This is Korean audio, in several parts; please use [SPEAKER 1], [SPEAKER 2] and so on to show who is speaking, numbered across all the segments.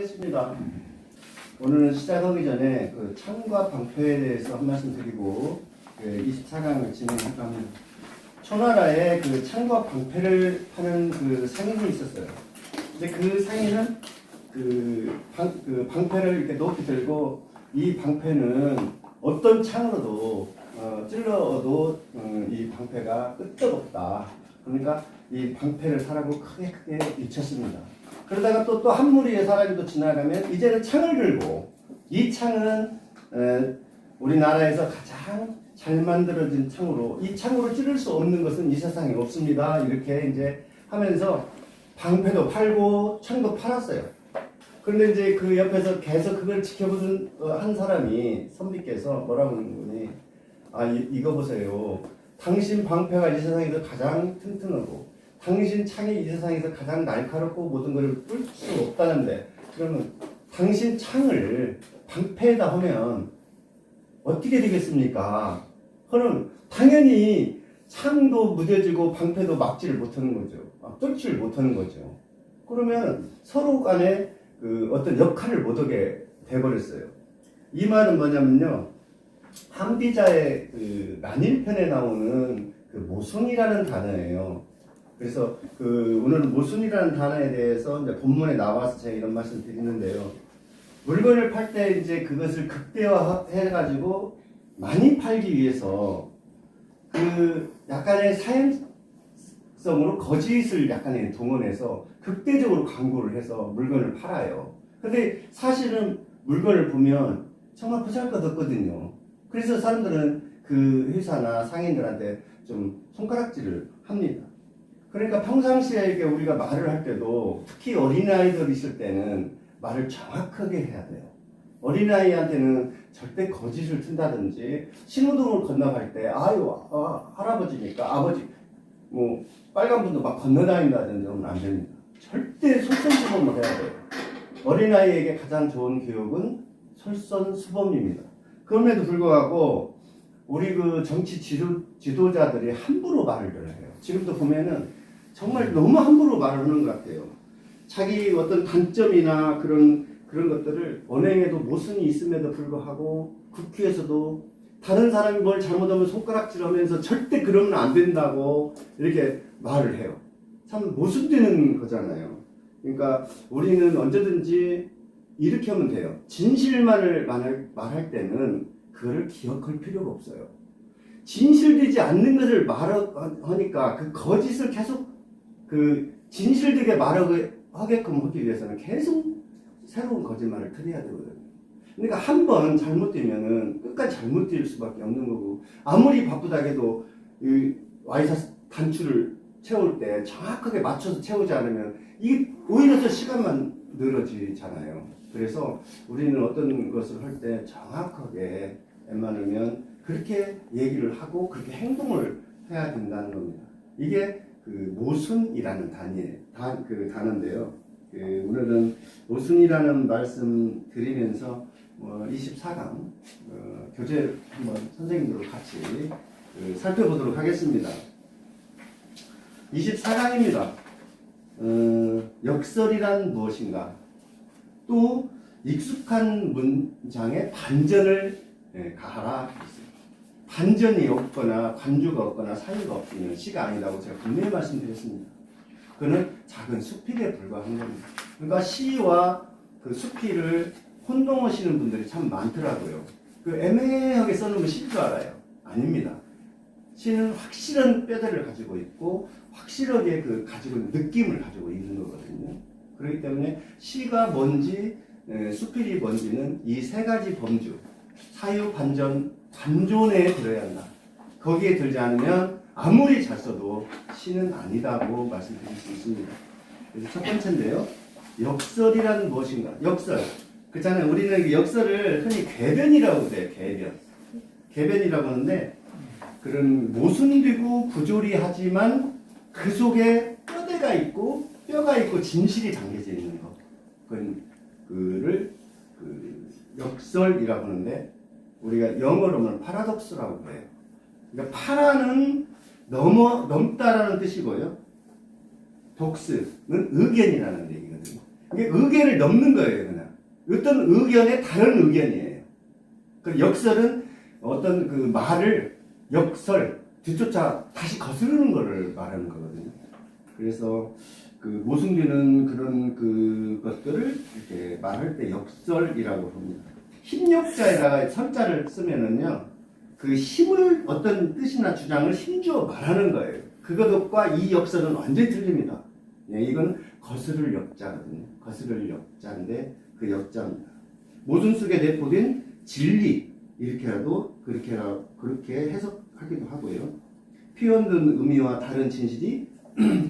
[SPEAKER 1] 하겠습니다. 오늘은 시작하기 전에 그 창과 방패에 대해서 한 말씀 드리고 24강을 진행할까 합니다. 초나라에 그 창과 방패를 파는 그 상인이 있었어요. 근데 그 상인은 방패를 이렇게 높이 들고 이 방패는 어떤 창으로도 찔러도 이 방패가 끄떡없다. 그러니까 이 방패를 사라고 크게 외쳤습니다. 그러다가 또 한 무리의 사람이 또 지나가면 이제는 창을 들고 이 창은 우리나라에서 가장 잘 만들어진 창으로 이 창으로 찌를 수 없는 것은 이 세상에 없습니다. 이렇게 이제 하면서 방패도 팔고 창도 팔았어요. 그런데 이제 그 옆에서 계속 그걸 지켜보던 한 사람이 선비께서 뭐라고 하는 거니? 이거 보세요. 당신 방패가 이 세상에서 가장 튼튼하고 당신 창이 이 세상에서 가장 날카롭고 모든 것을 뚫을 수 없다는데 그러면 당신 창을 방패에다 하면 어떻게 되겠습니까? 그럼 당연히 창도 무뎌지고 방패도 막지를 못하는 거죠. 뚫지를 못하는 거죠. 그러면 서로 간에 어떤 역할을 못하게 돼버렸어요. 이 말은 뭐냐면요. 한비자의 난일편에 나오는 모순이라는 단어예요. 그래서 오늘은 모순이라는 단어에 대해서 이제 본문에 나와서 제가 이런 말씀 드리는데요. 물건을 팔 때 이제 그것을 극대화해가지고 많이 팔기 위해서 약간의 사행성으로 거짓을 약간의 동원해서 극대적으로 광고를 해서 물건을 팔아요. 근데 사실은 물건을 보면 정말 보잘것없거든요. 그래서 사람들은 그 회사나 상인들한테 좀 손가락질을 합니다. 그러니까 평상시에 우리가 말을 할 때도 특히 어린아이들 있을 때는 말을 정확하게 해야 돼요. 어린아이한테는 절대 거짓을 튼다든지 신호등을 건너갈 때 할아버지니까 아버지 빨간 분도 막 건너다닌다든지 그러면 안 됩니다. 절대 솔선수범을 해야 돼요. 어린아이에게 가장 좋은 교육은 솔선수범입니다. 그럼에도 불구하고 우리 정치 지도자들이 함부로 말을 해요. 지금도 보면은 정말 너무 함부로 말을 하는 것 같아요. 자기 어떤 단점이나 그런 것들을 언행에도 모순이 있음에도 불구하고 국회에서도 다른 사람이 뭘 잘못하면 손가락질하면서 절대 그러면 안 된다고 이렇게 말을 해요. 참 모순되는 거잖아요. 그러니까 우리는 언제든지 이렇게 하면 돼요. 진실만을 말할 때는 그거를 기억할 필요가 없어요. 진실되지 않는 것을 말하니까 그 거짓을 계속 진실되게 말하게끔 하기 위해서는 계속 새로운 거짓말을 틀어야 되거든요. 그러니까 한 번 잘못되면은 끝까지 잘못될 수밖에 없는 거고 아무리 바쁘다 해도 와이사 단추를 채울 때 정확하게 맞춰서 채우지 않으면 이게 오히려 더 시간만 늘어지잖아요. 그래서 우리는 어떤 것을 할 때 정확하게 웬만하면 그렇게 얘기를 하고 그렇게 행동을 해야 된다는 겁니다. 이게 모순이라는 단어인데요. 오늘은 모순이라는 말씀 드리면서 24강 교재 한번 선생님들과 같이 살펴보도록 하겠습니다. 24강입니다. 역설이란 무엇인가? 또 익숙한 문장에 반전을 가하라. 반전이 없거나 관주가 없거나 사유가 없으면 시가 아니라고 제가 분명히 말씀드렸습니다. 그는 작은 수필에 불과한 겁니다. 그러니까 시와 수필을 혼동하시는 분들이 참 많더라고요. 애매하게 써놓으면 시인 줄 알아요. 아닙니다. 시는 확실한 뼈대를 가지고 있고 확실하게 가지고 있는 느낌을 가지고 있는 거거든요. 그렇기 때문에 시가 뭔지 수필이 뭔지는 이 세 가지 범주 사유, 반전, 반존에 들어야 한다. 거기에 들지 않으면 아무리 잘 써도 시는 아니다고 말씀드릴 수 있습니다. 그래서 첫 번째인데요. 역설이란 무엇인가? 역설. 그렇잖아요. 우리는 역설을 흔히 궤변이라고 그래요. 궤변이라고 하는데 그런 모순되고 부조리하지만 그 속에 뼈대가 있고 뼈가 있고 진실이 담겨져 있는 것. 그를 역설이라고 하는데 우리가 영어로 하면 파라독스라고 해요. 그러니까 파라는 넘다라는 뜻이고요. 독스는 의견이라는 얘기거든요. 이게 의견을 넘는 거예요, 그냥. 어떤 의견의 다른 의견이에요. 그 역설은 어떤 그 말을 역설 뒤쫓아 다시 거스르는 거를 말하는 거거든요. 그래서 그 모순되는 그런 그것들을 이렇게 말할 때 역설이라고 합니다. 힘역자에다가 설자를 쓰면은요, 그 힘을 어떤 뜻이나 주장을 힘주어 말하는 거예요. 그것과 이 역설은 완전히 틀립니다. 예, 이건 거스를 역자거든요. 거스를 역자인데 그 역자입니다. 모순 속에 내포된 진리 이렇게라도 그렇게 해석하기도 하고요. 표현된 의미와 다른 진실이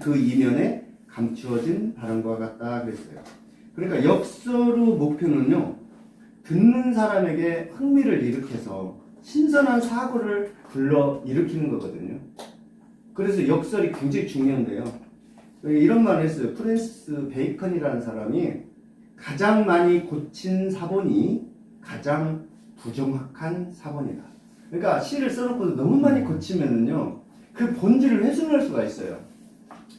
[SPEAKER 1] 그 이면에 감추어진 발언과 같다 그랬어요. 그러니까 역설의 목표는요, 듣는 사람에게 흥미를 일으켜서 신선한 사고를 불러 일으키는 거거든요. 그래서 역설이 굉장히 중요한데요. 이런 말을 했어요. 프랜시스 베이컨이라는 사람이 가장 많이 고친 사본이 가장 부정확한 사본이다. 그러니까 시를 써놓고 너무 많이 고치면은요, 그 본질을 훼손할 수가 있어요.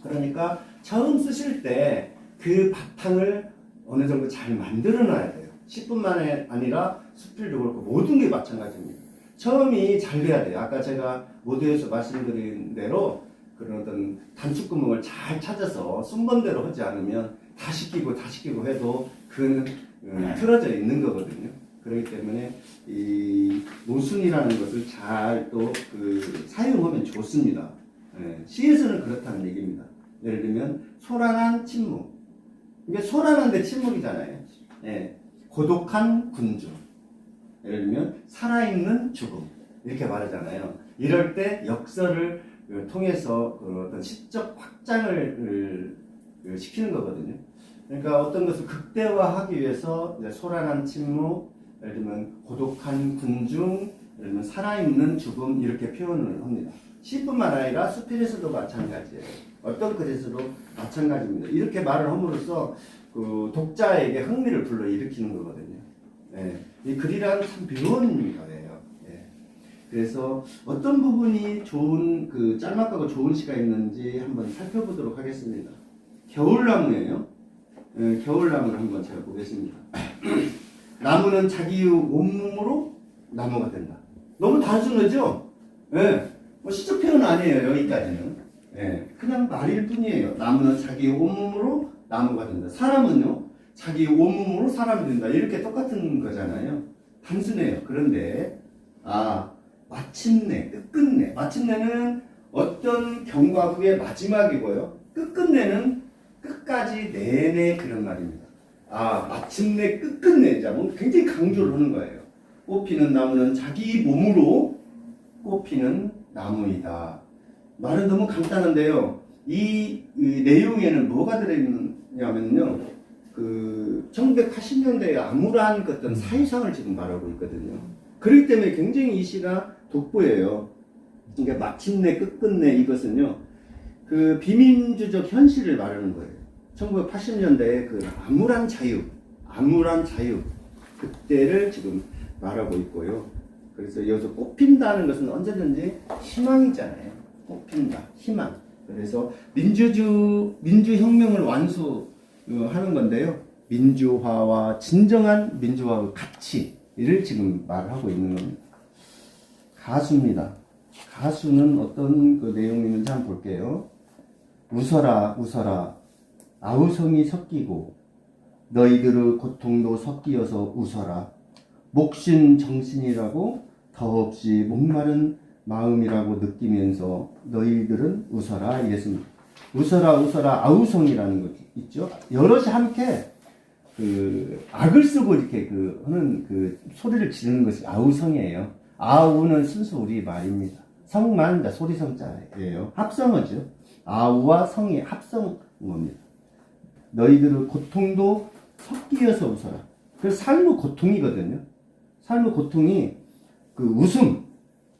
[SPEAKER 1] 그러니까 처음 쓰실 때 그 바탕을 어느 정도 잘 만들어 놔야 돼요. 10분만에 아니라 수필도 그렇고 모든 게 마찬가지입니다. 처음이 잘 돼야 돼요. 아까 제가 모두에서 말씀드린 대로 그런 어떤 단축구멍을 잘 찾아서 순번대로 하지 않으면 다 시키고 해도 그는 틀어져 있는 거거든요. 그렇기 때문에 이 모순이라는 것을 잘 또 사용하면 좋습니다. 시에서는 그렇다는 얘기입니다. 예를 들면 소란한 침묵. 이게 소란한데 침묵이잖아요. 고독한 군중. 예를 들면 살아있는 죽음. 이렇게 말하잖아요. 이럴 때 역설을 통해서 어떤 시적 확장을 시키는 거거든요. 그러니까 어떤 것을 극대화하기 위해서 소란한 침묵, 예를 들면 고독한 군중, 예를 들면 살아있는 죽음 이렇게 표현을 합니다. 시뿐만 아니라 수필에서도 마찬가지예요. 어떤 글에서도 마찬가지입니다. 이렇게 말을 함으로써 그 독자에게 흥미를 불러일으키는 거거든요. 이 글이란 참 묘한 거예요. 그래서 어떤 부분이 좋은 짤막하고 좋은 시가 있는지 한번 살펴보도록 하겠습니다. 겨울나무예요. 겨울나무를 한번 제가 보겠습니다. 나무는 자기의 온몸으로 나무가 된다. 너무 단순하죠? 뭐 시적 표현 아니에요. 여기까지는. 그냥 말일 뿐이에요. 나무는 자기의 온몸으로 나무가 된다. 사람은요, 자기 온몸으로 사람이 된다. 이렇게 똑같은 거잖아요. 단순해요. 그런데 마침내, 끝끝내. 마침내는 어떤 경과부의 마지막이고요. 끝끝내는 끝까지 내내 그런 말입니다. 마침내, 끝끝내자. 뭐 굉장히 강조를 하는 거예요. 꽃피는 나무는 자기 몸으로 꽃피는 나무이다. 말은 너무 간단한데요. 이 내용에는 뭐가 들어있냐면요. 1980년대에 암울한 어떤 사회상을 지금 말하고 있거든요. 그렇기 때문에 굉장히 이 시가 돋보여요. 그러니까 마침내 끝끝내 이것은요, 비민주적 현실을 말하는 거예요. 1980년대에 암울한 자유 그때를 지금 말하고 있고요. 그래서 여기서 꽃핀다는 것은 언제든지 희망이잖아요. 꽃핀다, 희망. 그래서 민주혁명을 완수하는 건데요. 민주화와 진정한 민주화의 가치를 지금 말하고 있는 겁니다. 가수입니다. 가수는 어떤 내용이 있는지 한번 볼게요. 웃어라, 웃어라. 아우성이 섞이고 너희들의 고통도 섞이어서 웃어라. 목신 정신이라고 더없이 목마른 마음이라고 느끼면서 너희들은 웃어라 이랬습니다. 웃어라 웃어라 아우성이라는 거 있죠. 여럿이 함께 악을 쓰고 이렇게 하는 소리를 지르는 것이 아우성이에요. 아우는 순수 우리 말입니다. 성만 소리성자예요. 합성어죠. 아우와 성이 합성어입니다. 너희들의 고통도 섞이어서 웃어라. 그래서 삶의 고통이거든요. 삶의 고통이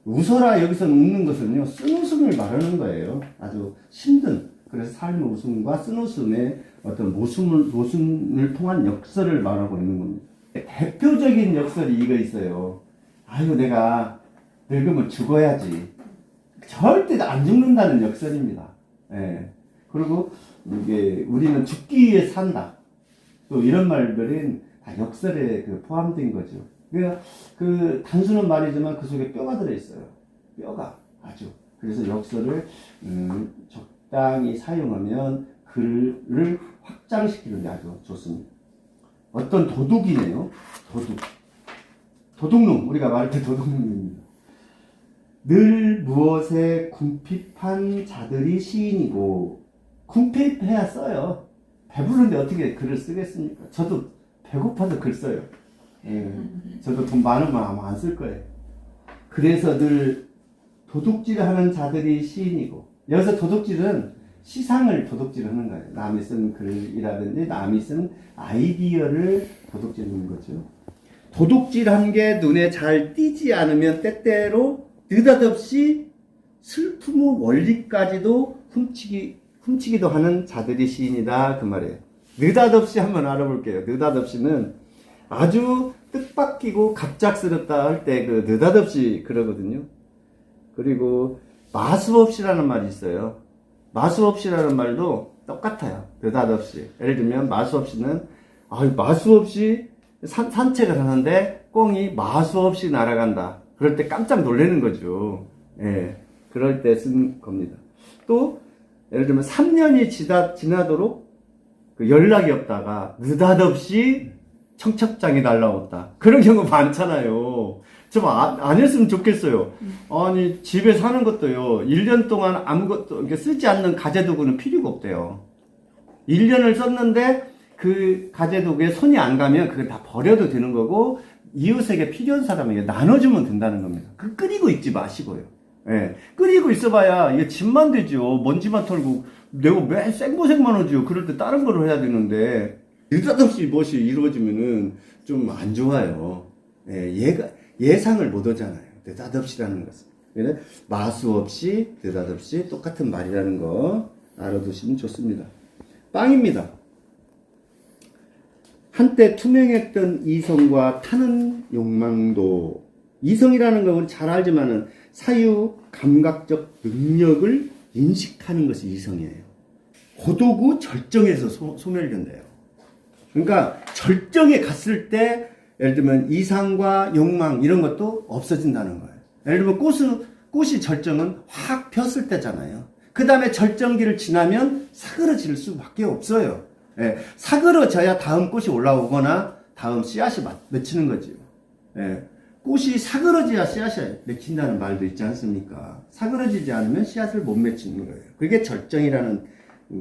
[SPEAKER 1] 웃어라 여기서 웃는 것은요, 쓴웃음을 말하는 거예요. 아주 힘든. 그래서 삶의 웃음과 쓴웃음의 어떤 모순을 통한 역설을 말하고 있는 겁니다. 대표적인 역설이 이거 있어요. 아유, 내가 늙으면 죽어야지. 절대 안 죽는다는 역설입니다. 그리고 이게 우리는 죽기 위해 산다. 또 이런 말들은 다 역설에 포함된 거죠. 그러니까 그 단순한 말이지만 그 속에 뼈가 들어있어요. 뼈가 아주. 그래서 역설을 적당히 사용하면 글을 확장시키는 데 아주 좋습니다. 어떤 도둑이네요. 도둑놈. 우리가 말할 때 도둑놈입니다. 늘 무엇에 궁핍한 자들이 시인이고, 궁핍해야 써요. 배부른데 어떻게 글을 쓰겠습니까? 저도 배고파서 글 써요. 예, 저도 돈 많으면 아마 안 쓸 거예요. 그래서 늘 도둑질하는 자들이 시인이고, 여기서 도둑질은 시상을 도둑질하는 거예요. 남이 쓴 글이라든지 남이 쓴 아이디어를 도둑질하는 거죠. 도둑질한 게 눈에 잘 띄지 않으면 때때로 느닷없이 슬픔의 원리까지도 훔치기도 하는 자들이 시인이다 그 말이에요. 느닷없이 한번 알아볼게요. 느닷없이는 아주 뜻밖이고 갑작스럽다 할 때 그 느닷없이 그러거든요. 그리고 마수없이라는 말이 있어요. 마수없이라는 말도 똑같아요. 느닷없이. 예를 들면 마수없이는 마수없이 산책을 하는데 꿩이 마수없이 날아간다. 그럴 때 깜짝 놀라는 거죠. 예, 그럴 때 쓴 겁니다. 또 예를 들면 3년이 지나도록 그 연락이 없다가 느닷없이 청첩장이 날라왔다. 그런 경우 많잖아요. 좀 안 했으면 좋겠어요. 아니 집에 사는 것도요 1년 동안 아무것도 쓰지 않는 가재도구는 필요가 없대요. 1년을 썼는데 그 가재도구에 손이 안 가면 그걸 다 버려도 되는 거고, 이웃에게 필요한 사람에게 나눠주면 된다는 겁니다. 끓이고 있지 마시고요. 예, 끓이고 있어봐야 이게 짐만 되죠. 먼지만 털고 내가 매 생고생만 하죠. 그럴 때 다른 걸 해야 되는데 느닷없이 무엇이 이루어지면은 좀 안 좋아요. 예, 예상을 못 하잖아요. 느닷없이라는 것은. 그래서 마수 없이 느닷없이 똑같은 말이라는 거 알아두시면 좋습니다. 빵입니다. 한때 투명했던 이성과 타는 욕망도, 이성이라는 건 잘 알지만은 사유 감각적 능력을 인식하는 것이 이성이에요. 고도구 절정에서 소멸된대요. 그러니까 절정에 갔을 때 예를 들면 이상과 욕망 이런 것도 없어진다는 거예요. 예를 들면 꽃이 절정은 확 폈을 때잖아요. 그 다음에 절정기를 지나면 사그러질 수밖에 없어요. 예, 사그러져야 다음 꽃이 올라오거나 다음 씨앗이 맺히는 거지요. 예, 꽃이 사그러져야 씨앗이 맺힌다는 말도 있지 않습니까? 사그러지지 않으면 씨앗을 못 맺히는 거예요. 그게 절정이라는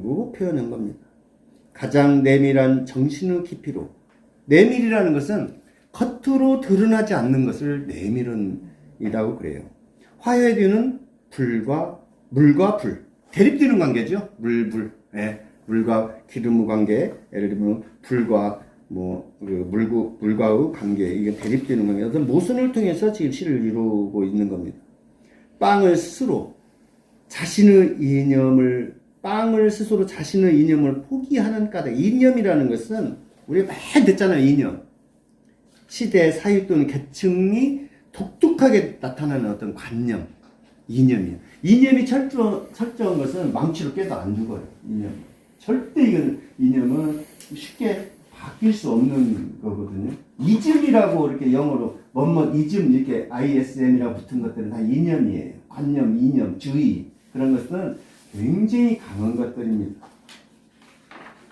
[SPEAKER 1] 거 표현한 겁니다. 가장 내밀한 정신의 깊이로. 내밀이라는 것은 겉으로 드러나지 않는 것을 내밀은이라고 그래요. 화해되는 물과 불. 대립되는 관계죠. 불. 예. 물과 기름의 관계, 예를 들면 불과 물과의 관계, 이게 대립되는 관계. 어떤 모순을 통해서 지금 시를 이루고 있는 겁니다. 빵을 스스로 자신의 이념을 포기하는 까닭. 이념이라는 것은 우리가 많이 듣잖아요. 이념. 시대, 사유 또는 계층이 독특하게 나타나는 어떤 관념. 이념이에요. 이념이 철저한 것은 망치로 깨도 안 죽어요. 이념. 절대 이념은 쉽게 바뀔 수 없는 거거든요. 이즘이라고 이렇게 영어로 이즘 이렇게 ISM이라고 붙은 것들은 다 이념이에요. 관념, 이념, 주의 그런 것들은 굉장히 강한 것들입니다.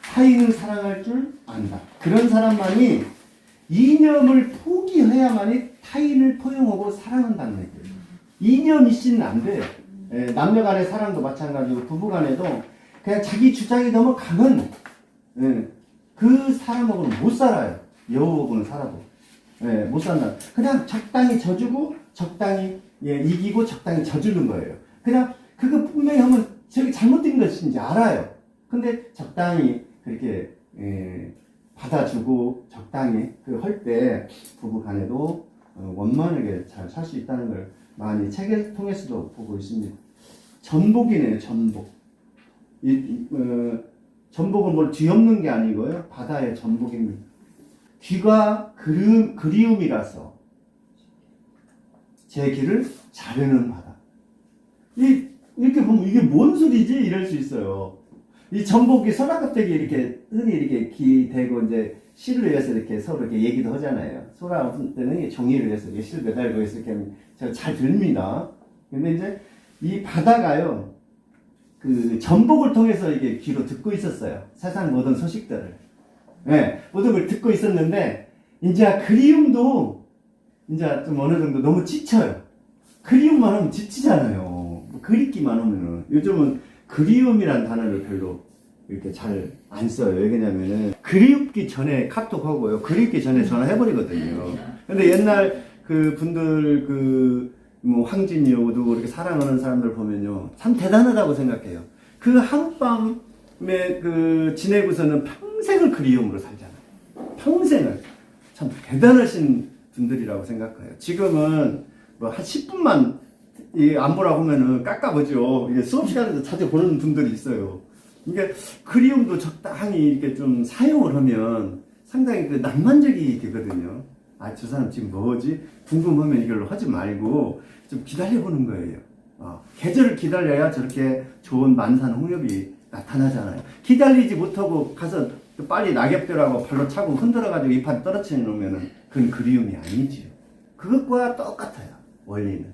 [SPEAKER 1] 타인을 사랑할 줄 안다. 그런 사람만이 이념을 포기해야만이 타인을 포용하고 사랑한다는 얘기예요. 이념 있이는 안 돼요. 남녀 간의 사랑도 마찬가지고 부부 간에도 그냥 자기 주장이 너무 강한 그 사람하고는 못 살아요. 여우하고는 살아도 못 산다. 그냥 적당히 져주고 적당히 이기고 적당히 져주는 거예요. 그냥 그거 분명히 하면 저게 잘못된 것인지 알아요. 근데 적당히 그렇게 받아주고 적당히 할 때 부부 간에도 원만하게 잘 살 수 있다는 걸 많이 책을 통해서도 보고 있습니다. 전복이네요. 전복. 전복은 뭘 뒤엎는 게 아니고요. 바다의 전복입니다. 귀가 그리움이라서 제 길을 자르는 바다. 이렇게 보면 이게 뭔 소리지? 이럴 수 있어요. 이 전복이 서랍껍데기 이렇게 흔히 이렇게 기대고 이제 시를 위해서 이렇게 서로 이렇게 얘기도 하잖아요. 소라 때는 종이를 위해서 이렇게 실 매달고 해서 이렇게 하면 제가 잘 들립니다. 근데 이제 이 바다가요, 그 전복을 통해서 이게 귀로 듣고 있었어요. 세상 모든 소식들을. 네, 모든 걸 듣고 있었는데, 이제 그리움도 이제 좀 어느 정도 너무 지쳐요. 그리움만 하면 지치잖아요. 그립기만 하면은. 요즘은 그리움이란 단어를 별로 이렇게 잘 안 써요. 왜냐면은 그립기 전에 카톡 하고요. 그립기 전에 전화해버리거든요. 근데 옛날 그 분들 뭐 황진이오도 이렇게 사랑하는 사람들 보면요, 참 대단하다고 생각해요. 그 하룻밤에 지내고서는 평생을 그리움으로 살잖아요. 평생을. 참 대단하신 분들이라고 생각해요. 지금은 뭐 한 10분만 안 보라고 하면은 깎아보죠. 이게 수업 시간에도 자주 보는 분들이 있어요. 그러니까 그리움도 적당히 이렇게 좀 사용을 하면 상당히 낭만적이 되거든요. 아, 저 사람 지금 뭐지? 궁금하면 이걸로 하지 말고 좀 기다려보는 거예요. 계절을 기다려야 저렇게 좋은 만산 홍엽이 나타나잖아요. 기다리지 못하고 가서 빨리 낙엽들하고 발로 차고 흔들어가지고 이파리 떨어뜨려 놓으면 그건 그리움이 아니지요. 그것과 똑같아요, 원리는.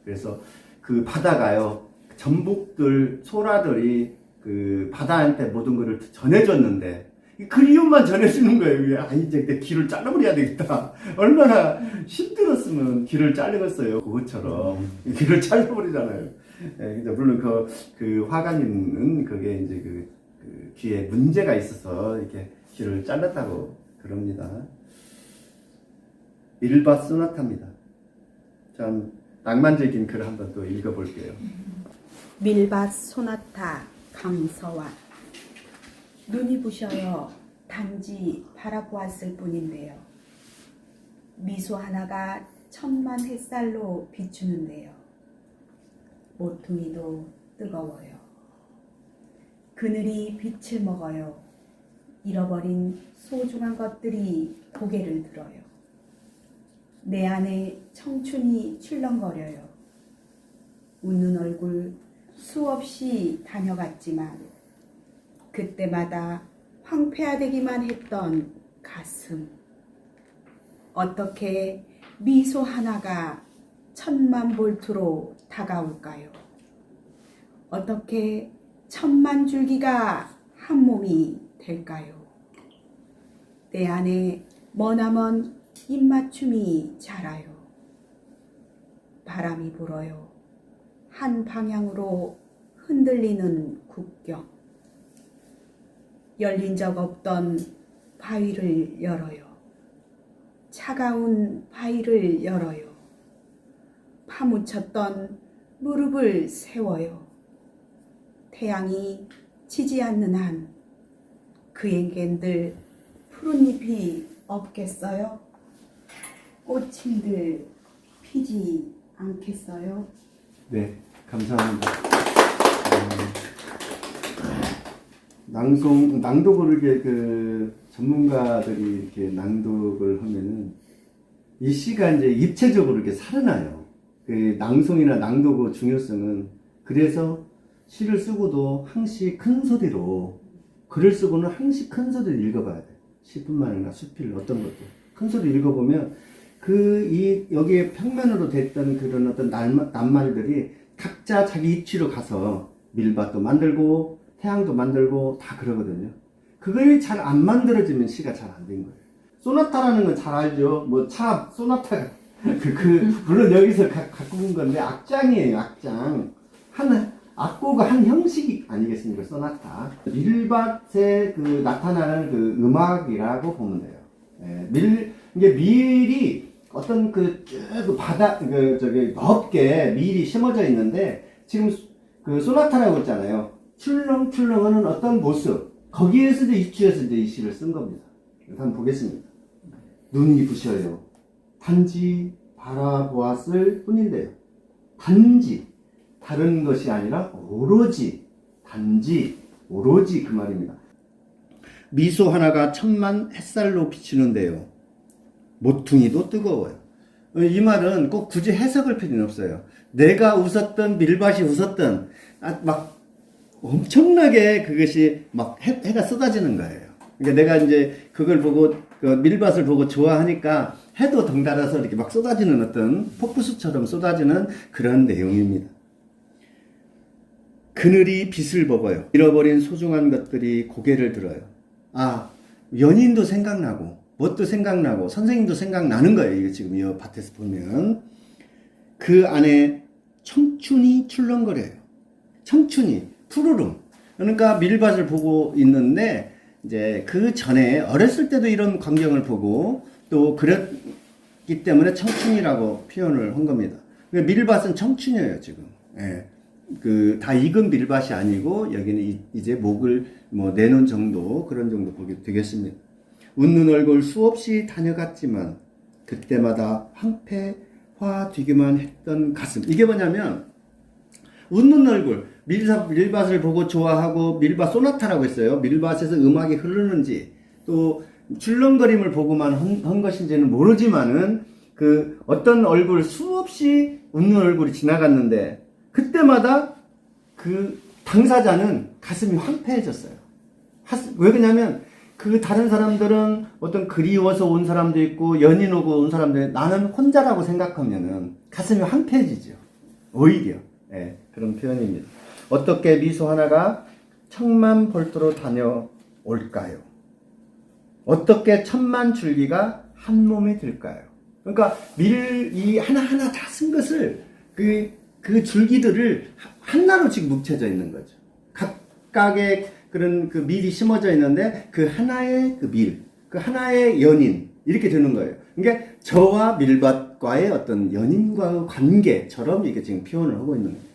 [SPEAKER 1] 그래서 그 바다가요, 전복들, 소라들이 그 바다한테 모든 것을 전해줬는데, 그리움만 전해주는 거예요. 아, 이제 내 귀를 잘라버려야 되겠다. 얼마나 힘들었으면 귀를 자르겠어요. 그것처럼. 귀를 잘라버리잖아요. 예, 물론 그 화가님은 그게 이제 그 귀에 문제가 있어서 이렇게 귀를 잘랐다고 그럽니다. 밀밭 소나타입니다. 참 낭만적인 글을 한번 또 읽어볼게요.
[SPEAKER 2] 밀밭 소나타 강서완. 눈이 부셔요. 단지 바라보았을 뿐인데요. 미소 하나가 천만 햇살로 비추는데요. 모퉁이도 뜨거워요. 그늘이 빛을 먹어요. 잃어버린 소중한 것들이 고개를 들어요. 내 안에 청춘이 출렁거려요. 웃는 얼굴 수없이 다녀갔지만 그때마다 황폐화되기만 했던 가슴. 어떻게 미소 하나가 천만 볼트로 다가올까요? 어떻게 천만 줄기가 한 몸이 될까요? 내 안에 머나먼 입맞춤이 자라요. 바람이 불어요. 한 방향으로 흔들리는 국경. 열린 적 없던 바위를 열어요. 차가운 바위를 열어요. 파묻혔던 무릎을 세워요. 태양이 지지 않는 한 그에겐들 푸른 잎이 없겠어요? 꽃임들 피지 않겠어요?
[SPEAKER 1] 네, 감사합니다. 낭독을 이렇게 전문가들이 이렇게 낭독을 하면은 이 시가 이제 입체적으로 이렇게 살아나요. 낭송이나 낭독의 중요성은, 그래서 시를 쓰고도 항시 큰 소리로, 글을 쓰고는 항시 큰 소리를 읽어봐야 돼. 시뿐만 아니라 수필 어떤 것도 큰 소리 읽어보면 여기에 평면으로 됐던 그런 어떤 낱말들이 각자 자기 입지로 가서 밀밭도 만들고 태양도 만들고 다 그러거든요. 그걸 잘 안 만들어지면 시가 잘 안 된 거예요. 소나타라는 건 잘 알죠. 뭐 소나타가 물론 여기서 갖고 온 건데 악장이에요. 악장. 악보가 한 형식이 아니겠습니까? 소나타. 밀밭에 나타나는 음악이라고 보면 돼요. 이게 밀이 어떤 바다, 넓게 밀이 심어져 있는데, 지금 소나타라고 했잖아요. 출렁출렁하는 어떤 모습. 거기에서 입주해서 이 시를 쓴 겁니다. 한번 보겠습니다. 눈이 부셔요. 단지 바라보았을 뿐인데요. 단지. 다른 것이 아니라 오로지, 단지, 오로지 그 말입니다. 미소 하나가 천만 햇살로 비추는데요. 모퉁이도 뜨거워요. 이 말은 꼭 굳이 해석할 필요는 없어요. 내가 웃었던, 밀밭이 웃었던, 막 엄청나게 그것이 막 해가 쏟아지는 거예요. 그러니까 내가 이제 그걸 보고 그 밀밭을 보고 좋아하니까 해도 덩달아서 이렇게 막 쏟아지는 어떤 폭포수처럼 쏟아지는 그런 내용입니다. 그늘이 빛을 먹어요. 잃어버린 소중한 것들이 고개를 들어요. 아, 연인도 생각나고 뭣도 생각나고 선생님도 생각나는 거예요. 이게 지금 이 밭에서 보면 그 안에 청춘이 출렁거려요. 청춘이 푸르름. 그러니까 밀밭을 보고 있는데 이제 그 전에 어렸을 때도 이런 광경을 보고 또 그랬기 때문에 청춘이라고 표현을 한 겁니다. 밀밭은 청춘이에요 지금. 예. 그 다 익은 밀밭이 아니고 여기는 이제 목을 뭐 내놓은 정도 그런 정도 보게 되겠습니다. 웃는 얼굴 수없이 다녀갔지만 그때마다 황폐화되기만 했던 가슴. 이게 뭐냐면 웃는 얼굴 밀밭을 보고 좋아하고 밀밭 소나타라고 했어요. 밀밭에서 음악이 흐르는지 또 출렁거림을 보고만 한 것인지는 모르지만은 그 어떤 얼굴 수없이 웃는 얼굴이 지나갔는데 그때마다 그 당사자는 가슴이 황폐해졌어요. 왜 그러냐면 그 다른 사람들은 어떤 그리워서 온 사람도 있고 연인 오고 온 사람도 있고 나는 혼자라고 생각하면은 가슴이 황폐해지죠. 오히려. 네, 그런 표현입니다. 어떻게 미소 하나가 천만 볼트로 다녀올까요? 어떻게 천만 줄기가 한 몸이 될까요? 그러니까 이 하나하나 다 쓴 것을 그 줄기들을 하나로 지금 뭉쳐져 있는 거죠. 각각의 그런 그 밀이 심어져 있는데 그 하나의 그 밀, 그 하나의 연인 이렇게 되는 거예요. 그러니까 저와 밀밭과의 어떤 연인과의 관계처럼 이게 지금 표현을 하고 있는 거예요.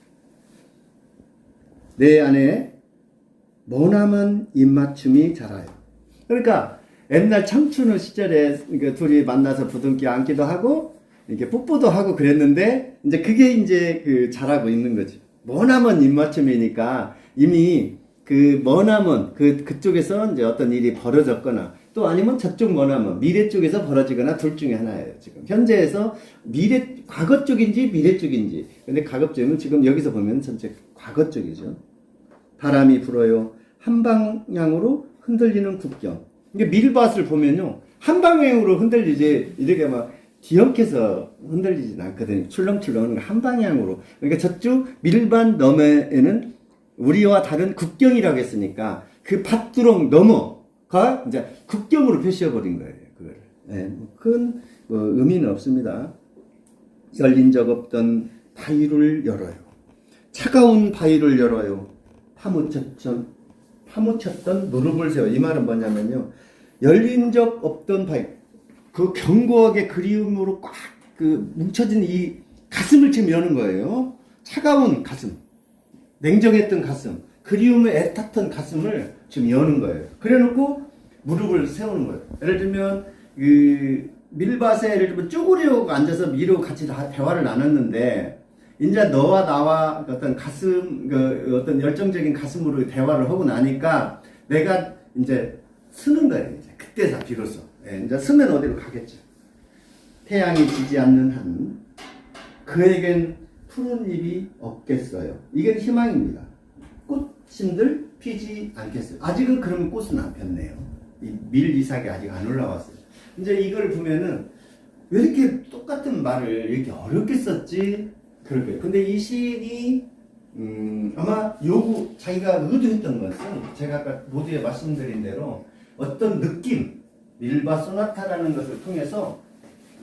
[SPEAKER 1] 내 안에 머나먼 입맞춤이 자라요. 그러니까 옛날 청춘의 시절에 둘이 만나서 부둥켜 안기도 하고 이렇게 뽀뽀도 하고 그랬는데 이제 그게 이제 그 자라고 있는 거지. 머나먼 입맞춤이니까 이미 그 머나먼 그쪽에서 이제 어떤 일이 벌어졌거나 또 아니면 저쪽 머나먼 미래 쪽에서 벌어지거나 둘 중에 하나예요. 지금 현재에서 과거 쪽인지 미래 쪽인지. 근데 과거 쪽은 지금 여기서 보면 전체 과거 쪽이죠. 바람이 불어요. 한 방향으로 흔들리는 국경. 이게 밀밭을 보면요. 한 방향으로 흔들리지 이렇게 막 뒤엉켜서 흔들리진 않거든요. 출렁출렁 한 방향으로. 그러니까 저쪽 밀밭 너머에는 우리와 다른 국경이라고 했으니까 그 밭두렁 너머가 이제 국경으로 표시해버린 거예요. 그거를. 네, 큰 의미는 없습니다. 열린 적 없던 바위를 열어요. 차가운 바위를 열어요. 파묻혔던 무릎을 세워. 이 말은 뭐냐면요. 열린 적 없던 바위. 그 견고하게 그리움으로 꽉 뭉쳐진 이 가슴을 지금 여는 거예요. 차가운 가슴. 냉정했던 가슴. 그리움에 애탔던 가슴을 지금 여는 거예요. 그래 놓고 무릎을 세우는 거예요. 예를 들면, 밀밭에 예를 들면 쪼그리고 앉아서 미로 같이 대화를 나눴는데, 이제 너와 나와 어떤 가슴, 어떤 열정적인 가슴으로 대화를 하고 나니까 내가 이제 쓰는 거예요. 이제 그때서 비로소. 예, 이제 쓰면 어디로 가겠죠. 태양이 지지 않는 한 그에겐 푸른 잎이 없겠어요. 이게 희망입니다. 꽃신들 피지 않겠어요. 아직은 그러면 꽃은 안 폈네요. 이 밀 이삭이 아직 안 올라왔어요. 이제 이걸 보면은 왜 이렇게 똑같은 말을 이렇게 어렵게 썼지? 그럴 거예요. 근데 이 시인이 아마 자기가 의도했던 것은 제가 아까 모두에 말씀드린 대로 어떤 느낌, 밀밭 소나타라는 것을 통해서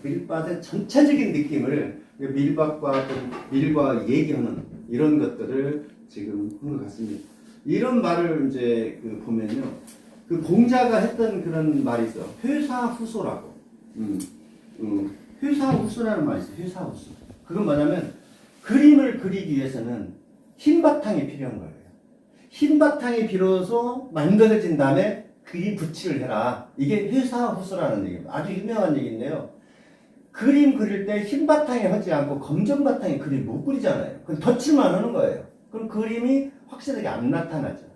[SPEAKER 1] 밀밭의 전체적인 느낌을 밀밭과 밀과 얘기하는 이런 것들을 지금 한 것 같습니다. 이런 말을 이제 보면요. 그 공자가 했던 그런 말이 있어. 회사후소라고. 회사후소라는 말이 있어. 회사후소. 그건 뭐냐면 그림을 그리기 위해서는 흰 바탕이 필요한 거예요. 흰 바탕이 비로소 만들어진 다음에 그림 붙이를 해라. 이게 회사후소라는 얘기입니다. 아주 유명한 얘기인데요. 그림 그릴 때 흰 바탕에 하지 않고 검정 바탕에 그림 못 그리잖아요. 그럼 덧칠만 하는 거예요. 그럼 그림이 확실하게 안 나타나죠.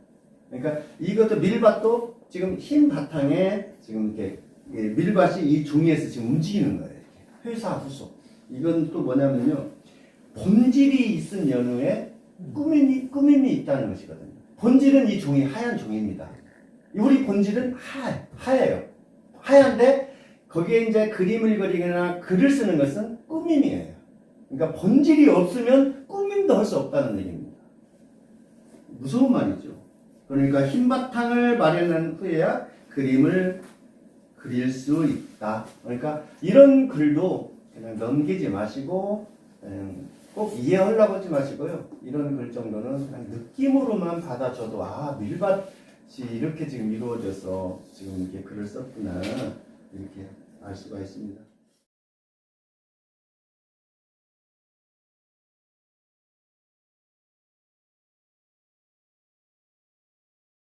[SPEAKER 1] 그러니까 이것도 밀밭도 지금 흰 바탕에 지금 이렇게 밀밭이 이 종이에서 지금 움직이는 거예요. 회사후소. 이건 또 뭐냐면요. 본질이 있은 연우에 꾸밈이 있다는 것이거든요. 본질은 이 종이 하얀 종이입니다. 우리 본질은 하얘요. 하얀데 거기에 이제 그림을 그리거나 글을 쓰는 것은 꾸밈이에요. 그러니까 본질이 없으면 꾸밈도 할 수 없다는 얘기입니다. 무서운 말이죠. 그러니까 흰 바탕을 마련한 후에야 그림을 그릴 수 있다. 그러니까 이런 글도 그냥 넘기지 마시고 꼭 이해하려고 하지 마시고요. 이런 글 정도는 그냥 느낌으로만 받아줘도 밀밭이 이렇게 지금 이루어져서 지금 이렇게 글을 썼구나 이렇게 알 수가 있습니다.